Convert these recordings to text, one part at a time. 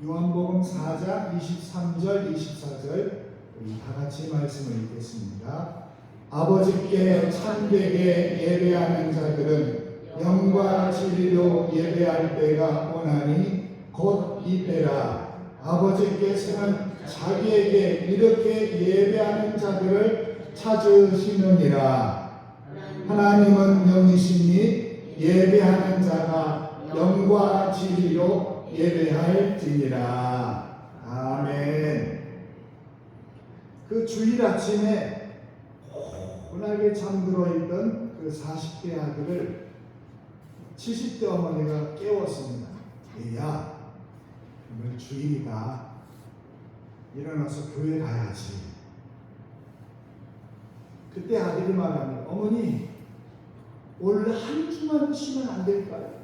요한복음 4장 23절 24절 우리 다 같이 말씀을 읽겠습니다. 아버지께 참되게 예배하는 자들은 영과 진리로 예배할 때가 오나니 곧 이때라. 아버지께서는 자기에게 이렇게 예배하는 자들을 찾으시느니라. 하나님은 영이시니 예배하는 자가 영과 진리로 예배할지니라. 아멘. 그 주일 아침에 고운하게 잠들어 있던 그 40대 아들을 70대 어머니가 깨웠습니다. 얘야, 오늘 주일이다. 일어나서 교회 가야지. 그때 아들이 말합니다. 어머니, 오늘 한 주만 쉬면 안 될까요?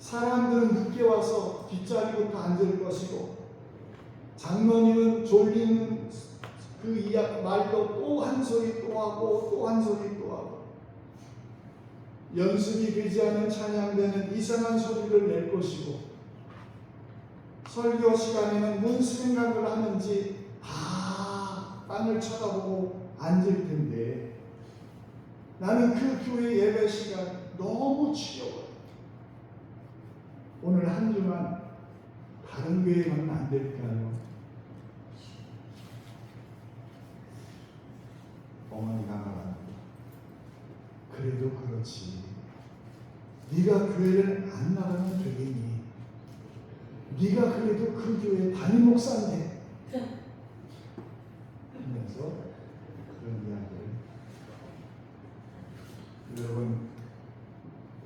사람들은 늦게 와서 뒷자리부터 앉을 것이고 장로님은 졸리는 그 말도 또 한 소리 또 하고 또 한 소리 또 하고 연습이 되지 않은 찬양대는 이상한 소리를 낼 것이고 설교 시간에는 무슨 생각을 하는지 다 땅을 쳐다보고 앉을 텐데 나는 그 교회 예배 시간 너무 지겨워요. 오늘 한 주만 다른 교회 가면 안 될까요? 어머니가 말합니다. 그래도 그렇지. 네가 교회를 안 나가면 되겠니? 네가 그래도 그 교회 담임 목사인데. 하면서 그런 이야기를. 여러분,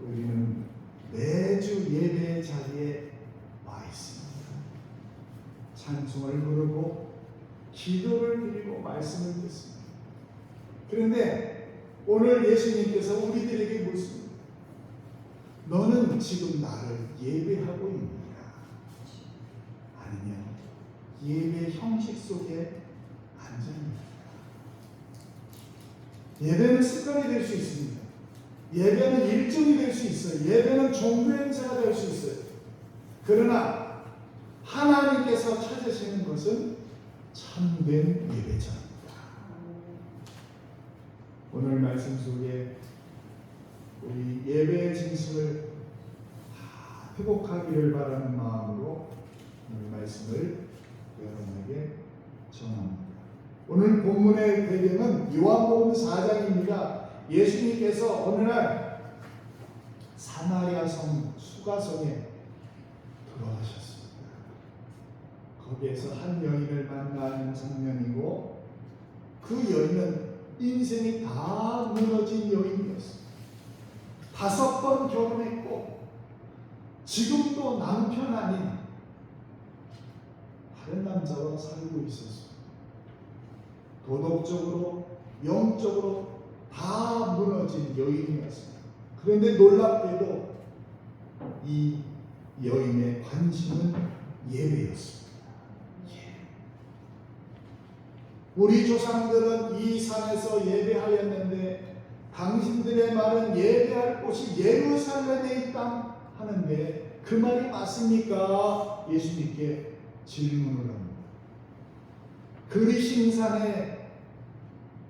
우리는 매주 예배 자리에 와 있습니다. 찬송을 부르고 기도를 드리고 말씀을 듣습니다. 그런데 오늘 예수님께서 우리들에게 묻습니다. 너는 지금 나를 예배하고 있느냐? 아니면 예배 형식 속에 앉아 있느냐? 예배는 습관이 될 수 있습니다. 예배는 일정이 될 수 있어요. 예배는 종교 행사가 될 수 있어요. 그러나 하나님께서 찾으시는 것은 참된 예배자입니다. 오늘 말씀 속에 우리 예배의 진수를 다 회복하기를 바라는 마음으로 오늘 말씀을 여러분에게 전합니다. 오늘 본문의 배경은 요한복음 4장입니다. 예수님께서 어느 날 사마리아 성 수가성에 돌아가셨습니다. 거기에서 한 여인을 만나는 장면이고 그 여인은 인생이 다 무너진 여인이었습니다. 5번 결혼했고 지금도 남편 아닌 다른 남자와 살고 있었습니다. 도덕적으로 영적으로 다 무너진 여인이었습니다. 그런데 놀랍게도 이 여인의 관심은 예배였습니다. 우리 조상들은 이 산에서 예배하였는데 당신들의 말은 예배할 곳이 예루살렘에 있다 하는데 그 말이 맞습니까? 예수님께 질문을 합니다. 그리심산의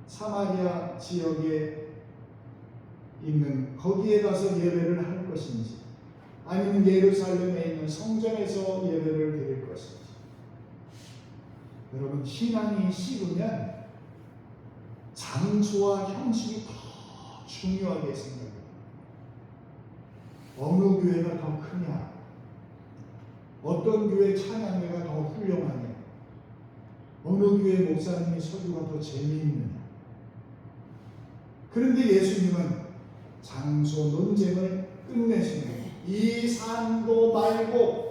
사마리아 지역에 있는 거기에 가서 예배를 할 것인지 아니면 예루살렘에 있는 성전에서 예배를 드릴 것인지. 여러분, 신앙이 식으면 장소와 형식이 더 중요하게 생각합니다. 어느 교회가 더 크냐, 어떤 교회 찬양회가 더 훌륭하냐, 어느 교회 목사님의 설교가 더 재미있느냐. 그런데 예수님은 장소 논쟁을 끝내시는 이 산도 말고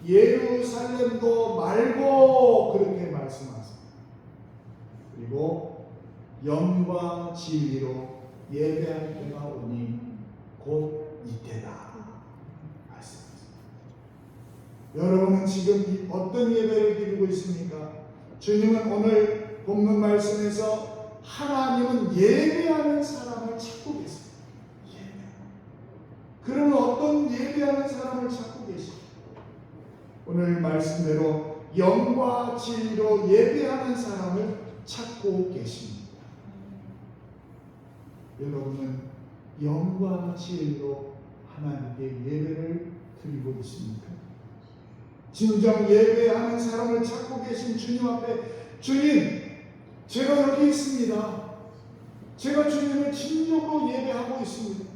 예루살렘도 말고 그렇게 말씀하십니다. 그리고 영과 진리로 예배할 때가 오니 곧 이때다 말씀하십니다. 여러분은 지금 어떤 예배를 드리고 있습니까? 주님은 오늘 본문 말씀에서 하나님은 예배하는 사람을 찾고 계십니다. 그러면 어떤 예배하는 사람을 찾고 계십니까? 오늘 말씀대로 영과 진리로 예배하는 사람을 찾고 계십니다. 여러분은 영과 진리로 하나님께 예배를 드리고 있습니까? 진정 예배하는 사람을 찾고 계신 주님 앞에, 주님, 제가 여기 있습니다. 제가 주님을 진정으로 예배하고 있습니다.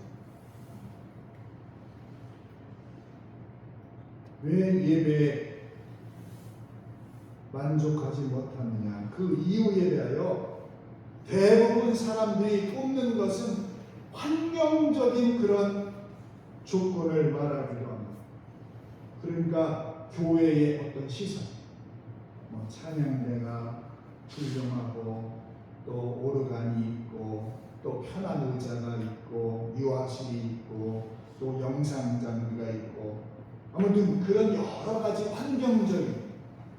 왜 예배에 만족하지 못하느냐? 그 이유에 대하여 대부분 사람들이 꼽는 것은 환경적인 그런 조건을 말하기로 합니다. 그러니까 교회의 어떤 시설, 찬양대가 훌륭하고 또 오르간이 있고 또 편한 의자가 있고 유아실이 있고 또 영상장비가 있고, 아무튼 그런 여러 가지 환경적인,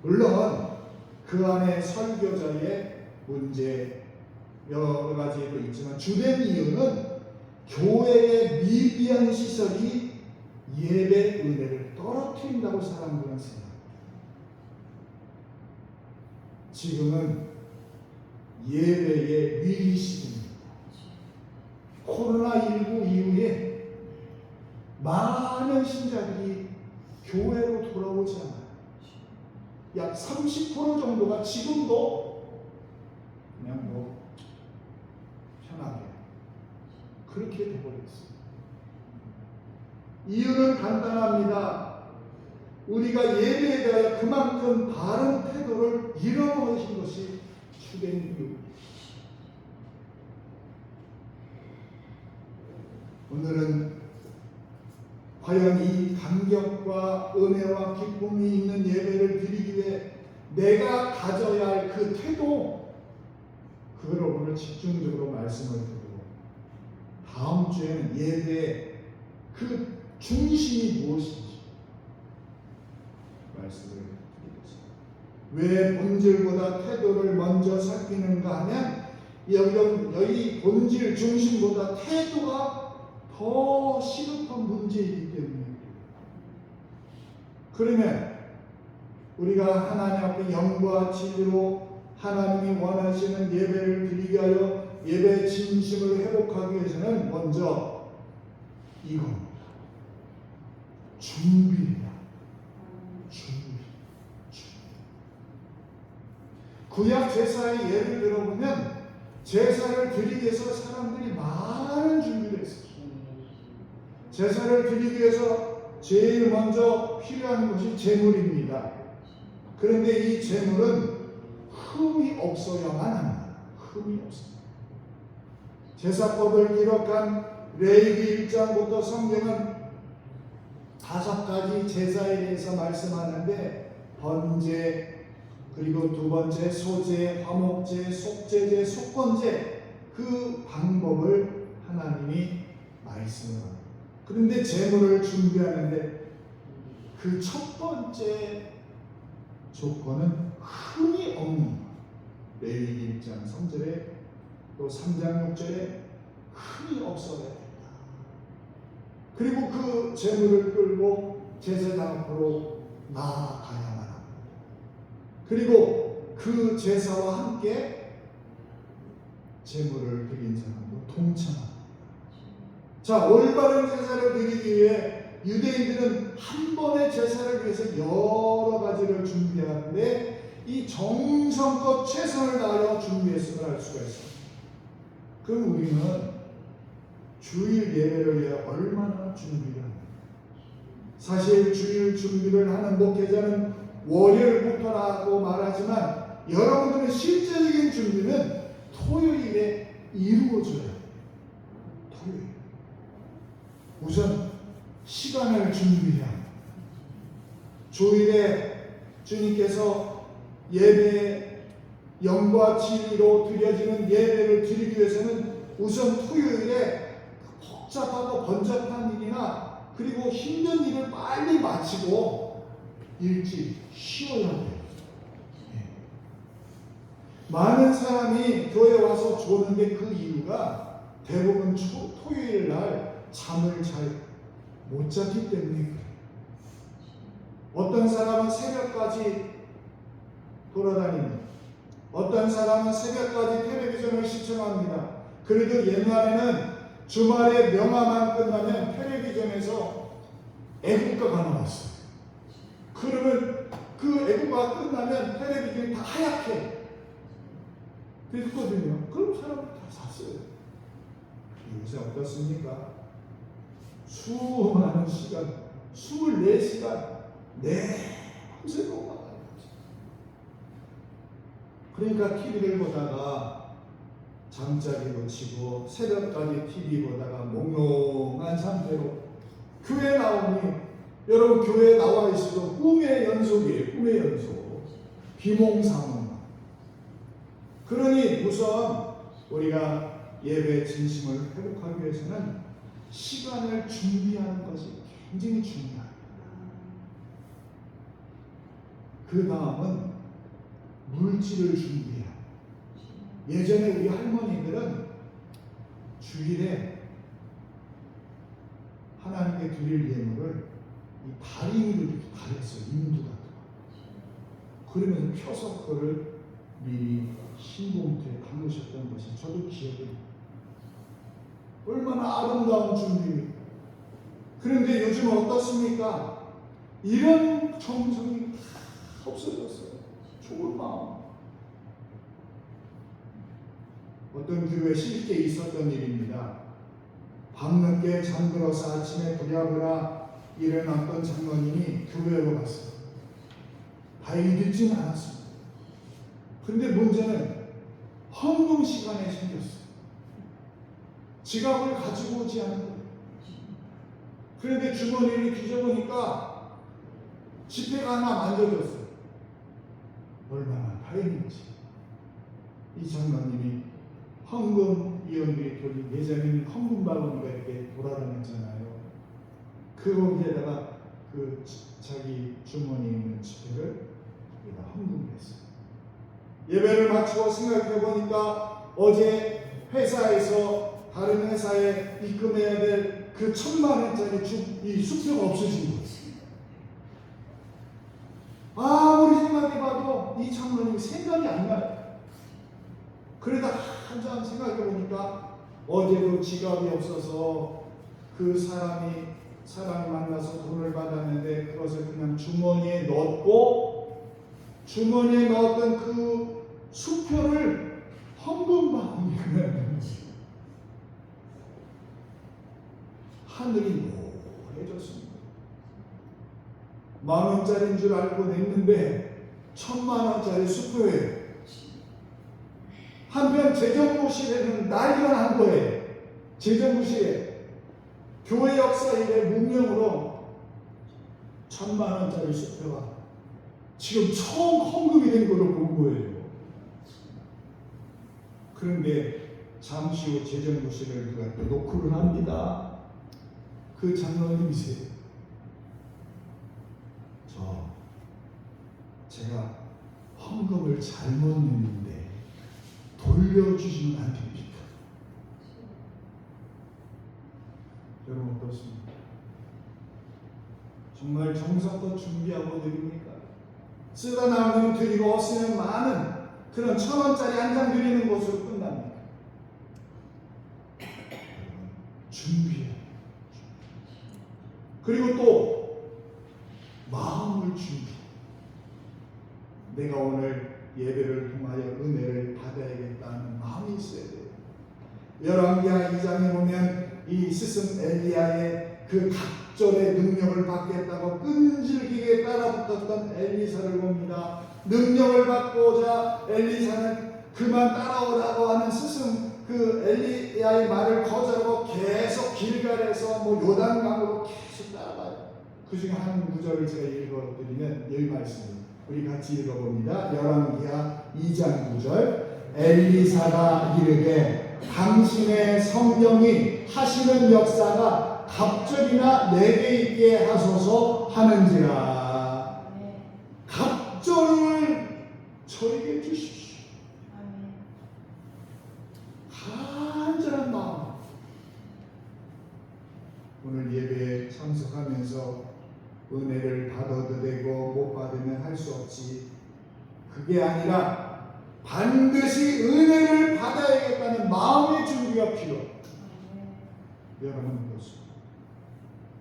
물론 그 안에 설교자의 문제 여러 가지도 있지만 주된 이유는 교회의 미비한 시설이 예배 은혜를 떨어뜨린다고 사람들은 생각합니다. 지금은 예배의 위기 시기입니다. 코로나19 이후에 많은 신자들이 교회로 돌아오지 않아요. 약 30% 정도가 지금도 그냥 편하게 그렇게 돼버렸어요. 이유는 간단합니다. 우리가 예배에 대하여 그만큼 바른 태도를 잃어버린 것이 주된 이유입니다. 오늘은 과연 이 감격과 은혜와 기쁨이 있는 예배를 드리기 위해 내가 가져야 할 그 태도, 그걸 오늘 집중적으로 말씀을 드리고, 다음 주에는 예배의 그 중심이 무엇인지 말씀을 드리겠습니다. 왜 본질보다 태도를 먼저 살피는가 하면, 여기 본질 중심보다 태도가 더 시급한 문제이기 때문에, 그러면 우리가 하나님 앞에 영과 진리로 하나님이 원하시는 예배를 드리기 위하여 예배의 진심을 회복하기 위해서는 먼저 이겁니다. 준비입니다. 준비. 구약 제사의 예를 들어보면 제사를 드리기 위해서 사람들이 많은 준비를 했어요. 제사를 드리기 위해서 제일 먼저 필요한 것이 제물입니다. 그런데 이 제물은 흠이 없어야만 합니다. 흠이 없습니다. 제사법을 기록한 레위기 1장부터 성경은 5가지 제사에 대해서 말씀하는데, 번제, 그리고 두 번째 소제, 화목제, 속제제, 속건제, 그 방법을 하나님이 말씀을 합니다. 그런데 제물을 준비하는데 그 첫 번째 조건은 흠이 없는, 레위기 1장 3절에 또 3장 6절에 흠이 없어야 된다. 그리고 그 제물을 끌고 제사장 앞으로 나아가야만 합니다. 그리고 그 제사와 함께 제물을 드린 사람도 동참합니다. 자, 올바른 제사를 드리기 위해 유대인들은 한 번의 제사를 위해서 여러 가지를 준비하는데 이 정성껏 최선을 다하여 준비했음을 알 수가 있습니다. 그럼 우리는 주일 예배를 위해 얼마나 준비를 합니까? 사실 주일 준비를 하는 목회자는 월요일부터라고 말하지만 여러분들의 실제적인 준비는 토요일에 이루어져야 해요. 토요일. 우선 시간을 준비해야 합니다. 주일에 주님께서 예배 영과 진리로 드려지는 예배를 드리기 위해서는 우선 토요일에 복잡하고 번잡한 일이나 그리고 힘든 일을 빨리 마치고 일찍 쉬어야 돼요. 많은 사람이 교회에 와서 조는데 그 이유가 대부분 토요일 날 잠을 잘 못 잤기 때문에 그래요. 어떤 사람은 새벽까지 돌아다닙니다. 어떤 사람은 새벽까지 텔레비전을 시청합니다. 그래도 옛날에는 주말에 명화만 끝나면 텔레비전에서 애국가가 나왔어요. 그러면 그 애국가가 끝나면 텔레비전이 다 하얗게 됐거든요. 그럼 사람들 다 샀어요. 요새 어떻습니까? 수많은 시간, 24시간 밤새 보고 나가요. 그러니까 TV를 보다가 잠자리 놓치고 새벽까지 TV 보다가 몽롱한 상태로 교회 나오니, 여러분 교회에 나와 있어도 꿈의 연속이에요. 꿈의 연속. 비몽사몽. 그러니 우선 우리가 예배 진심을 회복하기 위해서는 시간을 준비하는 것이 굉장히 중요합니다. 그 다음은 물질을 준비해야. 예전에 우리 할머니들은 주일에 하나님께 드릴 예물을 이 다리미로 이렇게 가렸어요. 인두 같은 거. 그러면서 펴서 그거를 미리 흰봉투에 담으셨던 것이 저도 기억이 나요. 얼마나 아름다운 준비입니까? 그런데 요즘 어떻습니까? 이런 정성이 다 없어졌어요. 좋은 마음. 어떤 교회 실제 있었던 일입니다. 밤늦게 잠들어서 아침에 부랴부랴 일어났던 장로님이 교회로 갔어요. 다행히 늦지는 않았습니다. 그런데 문제는 헌금 시간에 생겼어요. 지갑을 가지고 오지 않은 거예요. 그런데 주머니를 뒤져보니까 지폐가 하나 만져졌어요. 얼마나 다행인지. 이 장로님이 헌금위원들이 돌린, 예전에는 헌금 바구니가 이렇게 돌아다녔잖아요. 거기에다가 그 자기 주머니에 있는 지폐를 거기다 헌금을 했어요. 예배를 마치고 생각해 보니까 어제 회사에서 다른 회사에 입금해야 될 그 1,000만 원짜리 이 수표가 없어진 거예요. 아무리 생각해봐도 이 장로님이 생각이 안 나요. 그러다 한참 생각해 보니까 어제도 지갑이 없어서 그 사람이 만나서 돈을 받았는데 그것을 그냥 주머니에 넣었고, 주머니에 넣었던 그 수표를 헌금 바구니에 넣은 거예요. 하늘이 노래졌습니다. 10,000원짜리인 줄 알고 냈는데 1,000,000원짜리 수표예요. 한편 재정부실에는 난리가 난 거예요. 재정부실에 교회 역사 이래 문명으로 1,000,000원짜리 수표가 지금 처음 헌금이 된 걸로 본 거예요. 그런데 잠시 후 재정부실을 누가 또 노크를 합니다. 그 장로님이세요. 제가 헌금을 잘못 냈는데 돌려주시면 안 됩니까? 여러분 어떻습니까? 정말 정성껏 준비하고 드립니까? 쓰다 남으면 드리고 없으면 많은 그런 1,000원짜리 한 장 드리는 것으로 끝납니다. 준비해. 그리고 또 마음을 준비. 내가 오늘 예배를 통하여 은혜를 받아야겠다는 마음이 있어야 돼요. 열왕기하 2장에 보면 이 스승 엘리야의 그 각절의 능력을 받겠다고 끈질기게 따라붙었던 엘리사를 봅니다. 능력을 받고자 엘리사는 그만 따라오라고 하는 스승 그 엘리야의 말을 거절하고 계속 길갈에서 요단강으로 계속 따라가요. 그 중에 한 구절을 제가 읽어드리면 여기 말씀입니다. 우리 같이 읽어봅니다. 열왕기하 2장 9절. 엘리사가 이르되 당신의 성령이 하시는 역사가 갑절이나 내게 있게 하소서 하는지라. 갑절을 저에게 주십시오. 간절한 마음. 오늘 예배에 참석하면서 은혜를 받아도 되고 못 받으면 할 수 없지. 그게 아니라 반드시 은혜를 받아야겠다는 마음의 준비가 필요해요. 여러분 그렇습니다.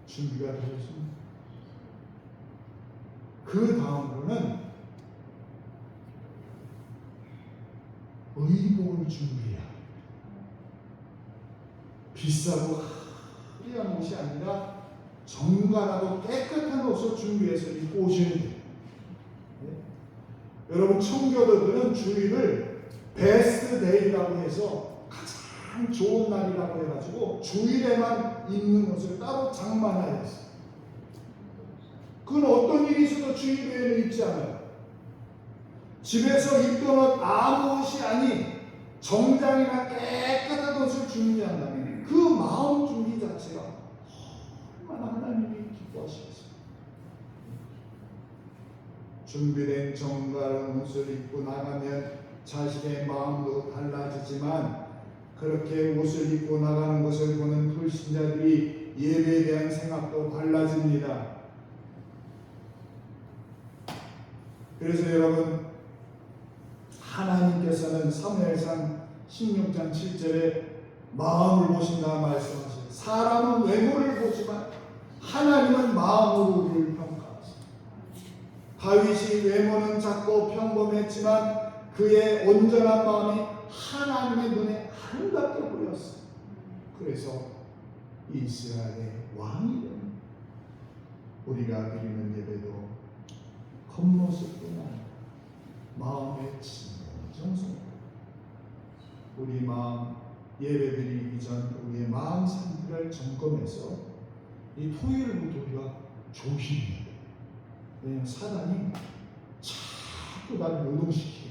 준비가 되었습니다. 그 다음으로는 의복을 준비해야 합니다. 비싸고 화려한 옷이 아니라 정갈하고 깨끗한 옷을 준비해서 입고 오시는 거예요. 네? 여러분 청교도들은 주일을 베스트 데이라고 해서 가장 좋은 날이라고 해가지고 주일에만 입는 옷을 따로 장만하여 했어요. 그건 어떤 일이 있어도 주일 외에는 입지 않아요. 집에서 입던 옷 아무 옷이 아닌 정장이나 깨끗한 옷을 준비한다면 그 마음 준비 자체가 얼마나 하나님이 기뻐하시겠어요. 준비된 정갈한 옷을 입고 나가면 자신의 마음도 달라지지만 그렇게 옷을 입고 나가는 것을 보는 불신자들이 예배에 대한 생각도 달라집니다. 그래서 여러분 하나님께서는 사무엘상 16장 7절에 마음을 보신다 말씀하시죠. 사람은 외모를 보지만 하나님은 마음으로 우리를 평가하시죠. 다윗이 외모는 작고 평범했지만 그의 온전한 마음이 하나님의 눈에 아름답게 보였어요. 그래서 이스라엘의 왕이 됩니다. 우리가 드리는 예배도 겉모습뿐만 아니라 마음의 진정성, 우리 마음 예배드리기 전 우리의 마음 상태를 점검해서 이 토요일부터 우리가 조심해야 돼요. 왜냐하면 사단이 자꾸 나를 요동시키게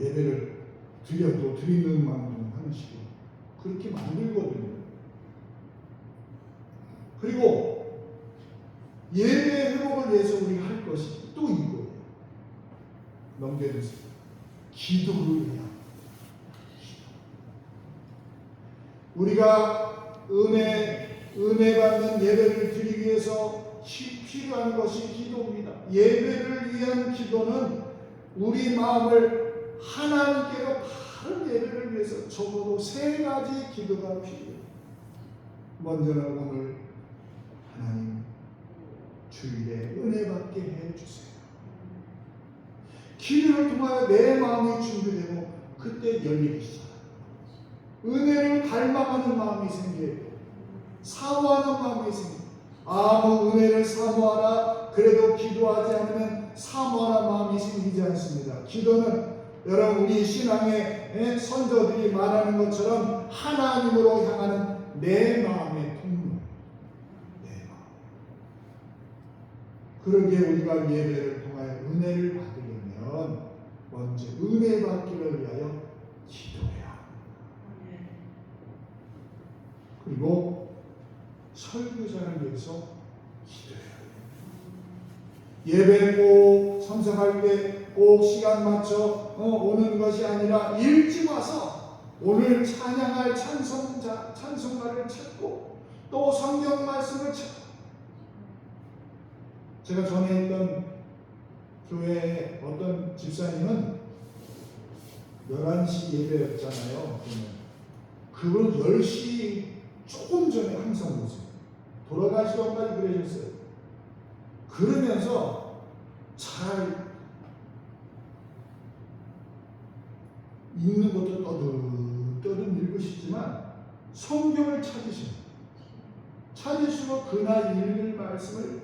예배를 드려도 드리는 만큼 하는 식으로 그렇게 만들거든요. 그리고 예배의 회복을 위해서 우리가 할 것이 또 이거예요. 넘겨주세요. 기도를 해야 합니다. 우리가 은혜 받는 예배를 드리기 위해서 필요한 것이 기도입니다. 예배를 위한 기도는 우리 마음을 하나님께로 바른 예배를 위해서 적어도 3가지 기도가 필요해요. 먼저는 오늘 하나님 주일에 은혜 받게 해주세요. 기도를 통하여 내 마음이 준비되고 그때 열리기 시작합니다. 은혜를 갈망하는 마음이 생겨요. 사모하는 마음이 생겨요. 아무 은혜를 사모하라 그래도 기도하지 않으면 사모하는 마음이 생기지 않습니다. 기도는 여러분 우리 신앙의 선조들이 말하는 것처럼 하나님으로 향하는 내 마음의 통로. 내 마음. 그러기에 우리가 예배를 통하여 은혜를 받으려면 먼저 은혜 받기를 위하여 기도해야 합니다. 그리고 설교자를 위해서 기도해야 합니다. 예배 꼭 참석할 때 꼭 시간 맞춰 오는 것이 아니라 일찍 와서 오늘 찬양할 찬송가를 찾고 또 성경 말씀을 찾고. 제가 전에 있던 교회에 어떤 집사님은 11시 예배였잖아요. 그분 10시 조금 전에 항상 오세요. 돌아가시기 전까지 그러셨어요. 그러면서 잘 읽는 것도 떠듬떠듬 읽으시지만 성경을 찾으시고 그날 읽을 말씀을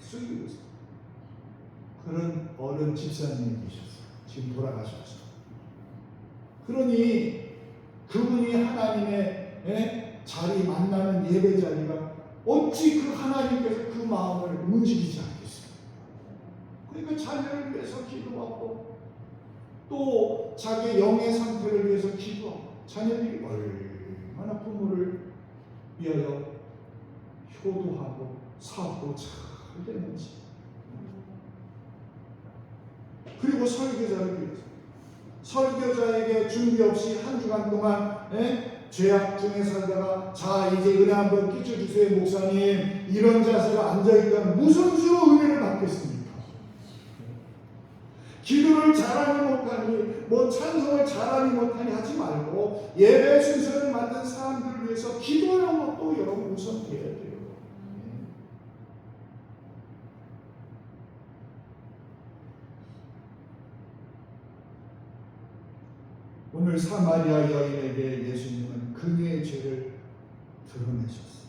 쓰고 있어요. 그런 어른 집사님이 계셨어요. 지금 돌아가셨어요. 그러니 그분이 하나님의 자리 만나는 예배 자리가 어찌 그 하나님께서 그 마음을 움직이지 않겠어요. 그러니까 자녀를 위해서 기도하고 또 자기 영의 상태를 위해서 기도하고 자녀들이 얼마나 부모를 위하여 효도하고 사업도 잘 되는지. 그리고 설교자를 위해서 설교자에게 준비 없이 한 주간 동안 죄악 중에 살다가 자 이제 은혜 한번 끼쳐주세요 목사님 이런 자세로 앉아있다면 무슨 수로 은혜를 받겠습니까? 기도를 잘하니 못하니 뭐 찬송을 잘하니 못하니 하지 말고 예배 순서를 만든 사람들을 위해서 기도하는 것도 여러분 우선해야 돼요. 오늘 사마리아 여인에게 예수님은 그녀의 죄를 드러내셨어요.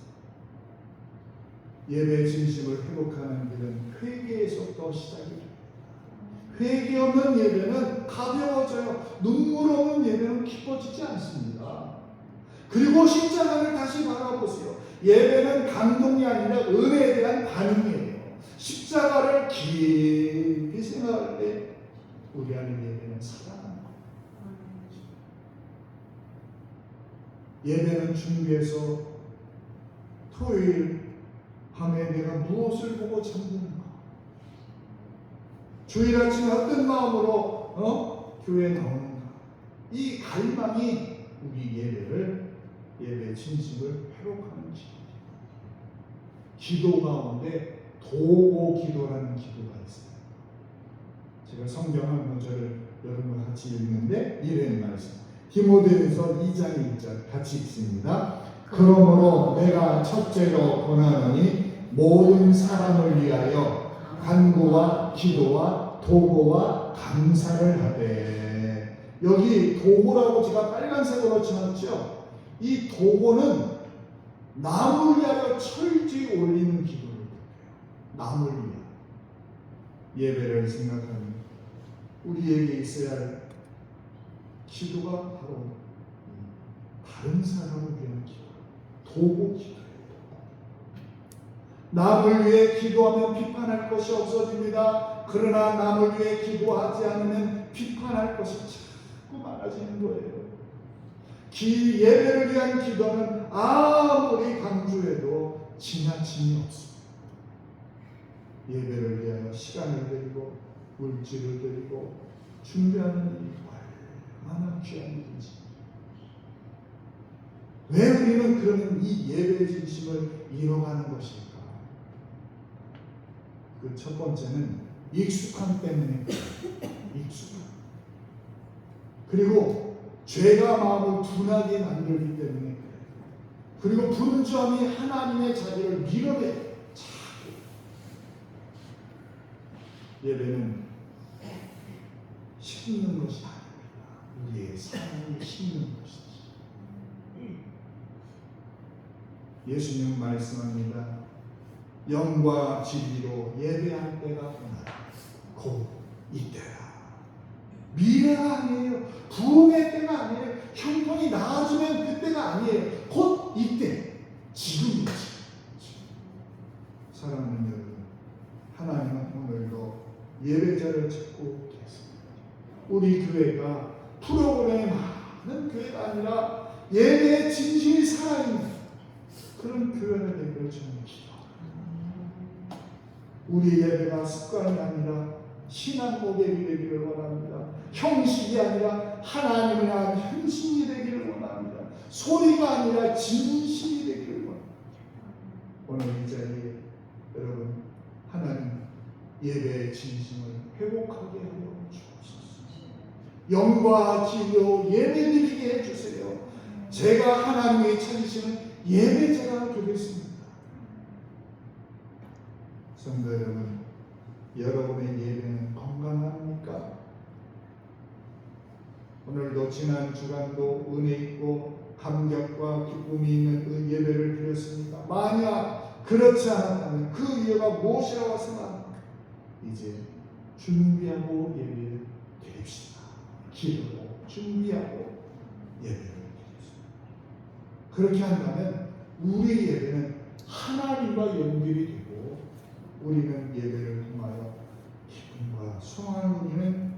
예배 진심을 회복하는 길은 회개에서부터 시작입니다. 회개 없는 예배는 가벼워져요. 눈물 없는 예배는 기뻐지지 않습니다. 그리고 십자가를 다시 바라보세요. 예배는 감동이 아니라 은혜에 대한 반응이에요. 십자가를 깊이 생각할 때 우리 안에 예배는 살아납니다. 예배는 준비해서 토요일 밤에 내가 무엇을 보고 잠드는가? 주일 아침에 어떤 마음으로 교회에 나오는가? 이 갈망이 우리 예배의 진심을 회복하는 기도입니다. 기도 가운데 도고 기도라는 기도가 있어요. 제가 성경 한 구절을 여러분과 같이 읽는데 이런 말씀. 디모데후서 2장 1절 같이 읽습니다. 그러므로 내가 첫째로 권하노니 모든 사람을 위하여 간구와 기도와 도고와 감사를 하되. 여기 도고라고 제가 빨간색으로 지었죠. 이 도고는 남을 위하여 철저히 올리는 기도를 해요. 남을 위하여. 예배를 생각하면 우리에게 있어야 할 기도가 바로 다른 사람을 위한 기도, 도고 기도예요. 남을 위해 기도하면 비판할 것이 없어집니다. 그러나 남을 위해 기도하지 않으면 비판할 것이 자꾸 많아지는 거예요. 예배를 위한 기도는 아무리 강조해도 지나침이 없습니다. 예배를 위하여 시간을 들이고 물질을 들이고 준비하는 일이 얼마나 귀한 일인지. 왜 우리는 그러면 이 예배의 진심을 잃어가는 것일까? 그 첫 번째는 익숙함 때문에 익숙함. 그리고 죄가 마음을 둔하게 만들기 때문에 그래요. 그리고 분주함이 하나님의 자리를 밀어내 자꾸. 예배는 심는 것이 아닙니다. 우리의 삶을 심는 것이지. 예수님은 말씀합니다. 영과 진리로 예배할 때가 오나라. 곧 이때라. 미래가 아니에요. 부흥의 때가 아니에요. 형편이 나아지면 그때가 아니에요. 곧 이때. 지금이지. 사랑하는 여러분, 하나님은 오늘도 예배자를 찾고 계십니다. 우리 교회가 프로그램이 많은 교회가 아니라 예배의 진심이 살아있는 그런 교회가 되기를 저는 기도합니다. 우리 예배가 습관이 아니라 신앙 고백이 되기를 원합니다. 형식이 아니라 하나님을 향한 헌신이 되기를 원합니다. 소리가 아니라 진심이 되기를 원합니다. 오늘 이 자리에 여러분 하나님 예배의 진심을 회복하게 하여 주옵소서. 영과 기도 예배드리게 해주세요. 제가 하나님의 찾으시는 예배자가 되겠습니다. 성도 여러분, 여러분의 예배는 건강합니까? 오늘도 지난 주간도 은혜 있고 감격과 기쁨이 있는 예배를 드렸습니다. 만약 그렇지 않았다면 그 이유가 무엇이라고 생각합니까? 이제 준비하고 예배를 드립시다. 기도로 준비하고 예배를 드립시다. 그렇게 한다면 우리 예배는 하나님과 연결이 되고 우리는 예배를 통하여 기쁨과 소망을 누리는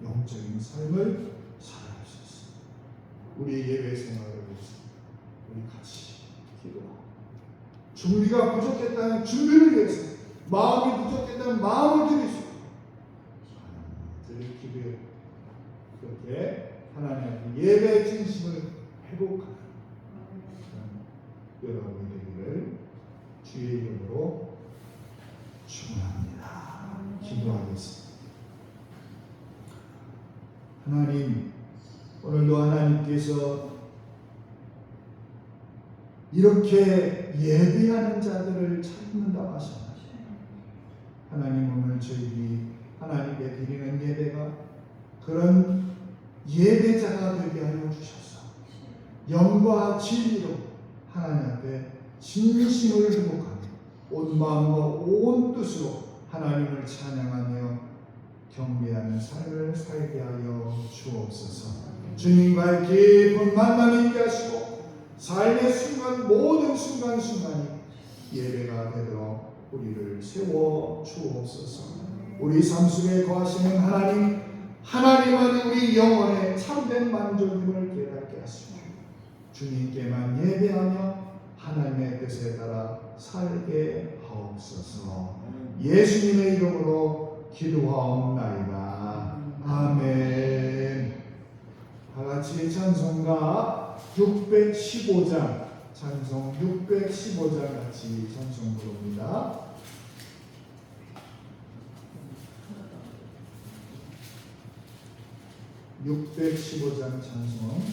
영적인 삶을 살아갈 수 있습니다. 우리 예배 생활을 위해서 우리 같이 기도하고 준비가 부족했다는 준비를 위해서 마음이 부족했다는 마음을 드릴 수 있도록 하나님을 기도해 그렇게 하나님 앞에 예배의 진심을 회복하는 여러분이 되기를 주의 이름으로 축원합니다. 기도하겠습니다. 하나님, 오늘도 하나님께서 이렇게 예배하는 자들을 찾는다고 하셨나요? 하나님, 오늘 저희들이 하나님께 드리는 예배가 그런 예배자가 되게 하여 주셔서 영과 진리로 하나님 앞에 진심을 회복하며 온 마음과 온 뜻으로 하나님을 찬양하며 경배하는 삶을 살게 하여 주옵소서. 주님과의 깊은 만남이 있게 하시고 삶의 순간 모든 순간순간이 예배가 되도록 우리를 세워 주옵소서. 우리 삶 속에 거하시는 하나님, 하나님은 우리 영혼의 참된 만족임을 깨닫게 하시고 주님께만 예배하며 하나님의 뜻에 따라 살게 하옵소서. 예수님의 이름으로 기도하옵나이다. 아멘. 다같이 찬송가 615장, 찬송 615장 같이 찬송 부릅니다. (615장) 찬송.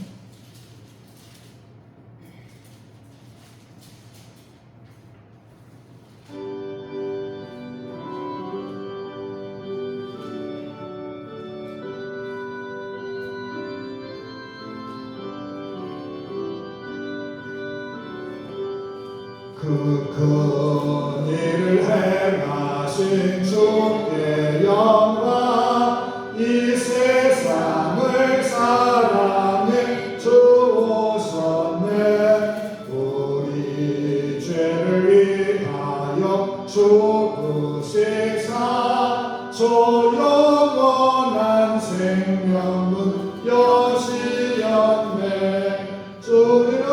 그 큰 일을 행하신 주께 영광, 이 세상을 사랑해 주오셨네. 우리 죄를 위하여 죽으시사 주 영원한 생명은 여시었네. 주를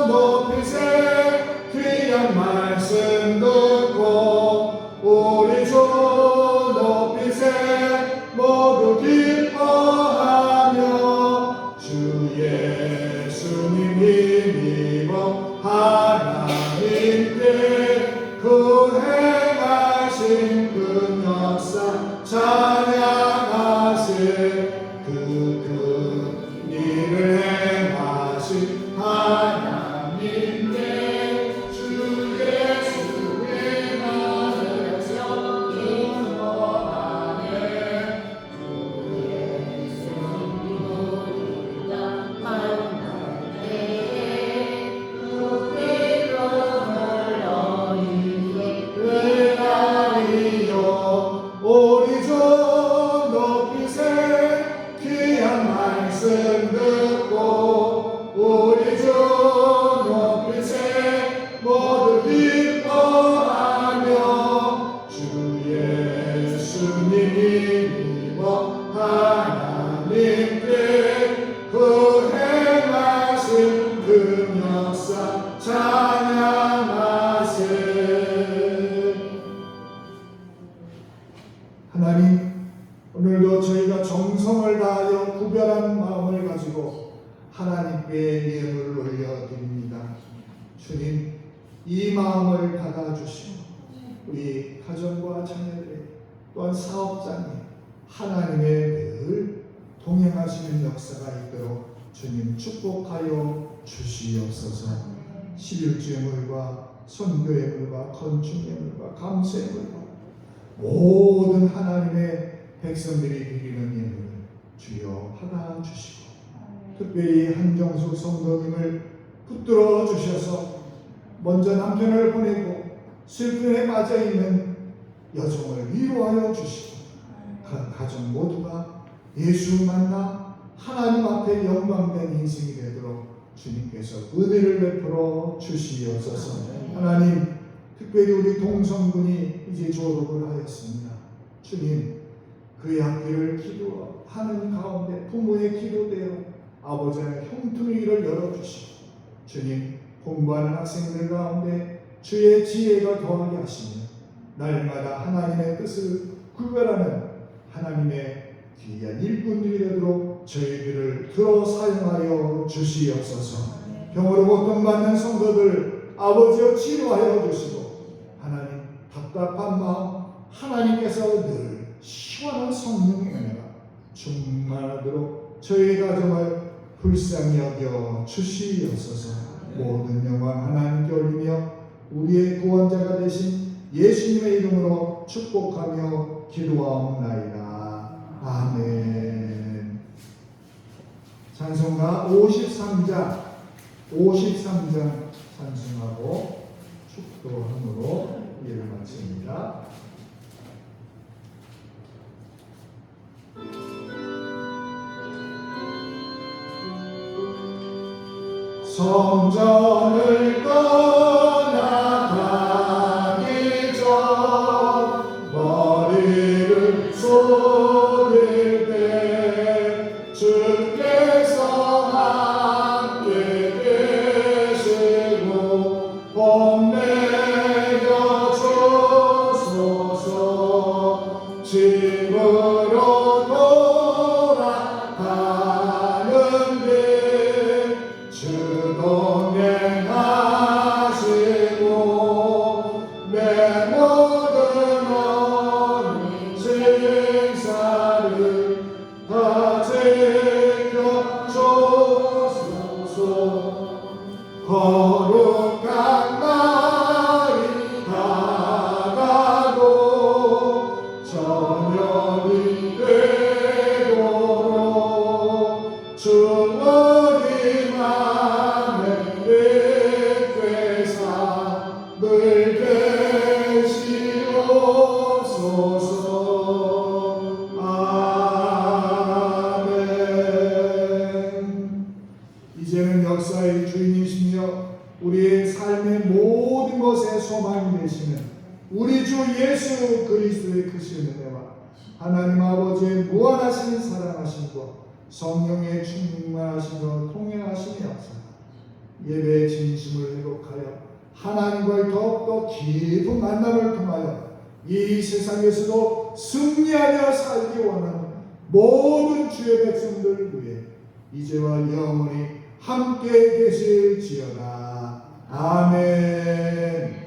높이세 말씀 듣고 우리 주 높이세 모두 기뻐하며 주 예수님 힘입어 하나님께 그 행하신 그 역사 찬양하세. 그 일을 행하신 하나님께 우리 주 높이세 귀한 말씀 듣고 우리 주 높이세 모두 기뻐하며 주 예수님 힘입어 하나님께 그 행하신 그 역사 찬양하세. 하나님, 오늘도 저희가 정성을 다하여 구별한 마음을 가지고 하나님께 예물을 올려드립니다. 주님, 이 마음을 받아주시고 우리 가정과 자녀들 또한 사업자님 하나님의 늘 동행하시는 역사가 있도록 주님 축복하여 주시옵소서. 11주 예물과 선교 예물과 건축 예물과 감사 예물과 모든 하나님의 백성들이 드리는 예물을 주여 받아주시고 특별히 한정숙 성도님을 붙들어 주셔서 먼저 남편을 보내고 슬픔에 빠져있는 여종을 위로하여 주시고 각 가정 모두가 예수 만나 하나님 앞에 영광된 인생이 되도록 주님께서 은혜를 베풀어 주시옵소서. 하나님, 특별히 우리 동성군이 이제 졸업을 하였습니다. 주님, 그의 학교를 기도하는 가운데 부모의 기도대로 아버지의 형통일을 열어주시고 주님, 공부하는 학생들 가운데 주의 지혜가 더하게 하시며 날마다 하나님의 뜻을 구별하는 하나님의 귀한 일꾼들이 되도록 저희들을 들어 사용하여 주시옵소서. 병으로 고통받는 성도들 아버지여 치료하여 주시고, 하나님 답답한 마음 하나님께서 늘 시원한 성령의 은혜가 충만하도록 저희 가정을 불쌍히 여겨 주시옵소서. 모든 영광 하나님께 올리며 우리의 구원자가 되신 예수님의 이름으로 축복하며 기도하옵나이다. 아멘. 찬송가 53장 찬송하고 축도함으로 예를 마칩니다. 성전을 떠나가기 전 머리를 쏟을 때 주께서 함께 계시고 봄내려 주소서. 집으로 돌아가는 길 주 동행하시고 내 모든 어린 생사를 다 지켜주소서. 거룩한 날이 다가고 저녁이 되도록 주 우리 맘에 되사 늘 계시옵소서. 아멘. 이제는 역사의 주인이시며 우리의 삶의 모든 것에 소망이 되시는 우리 주 예수 그리스도의 크신 은혜와 하나님 아버지의 무한하신 사랑하심과 성령의 충만하심과 통행하심이 없사나 예배의 진심을 회복하여 하나님과의 더욱더 깊은 만남을 통하여 이 세상에서도 승리하며 살기 원하는 모든 주의 백성들 위해 이제와 영원히 함께 계실지어다. 아멘.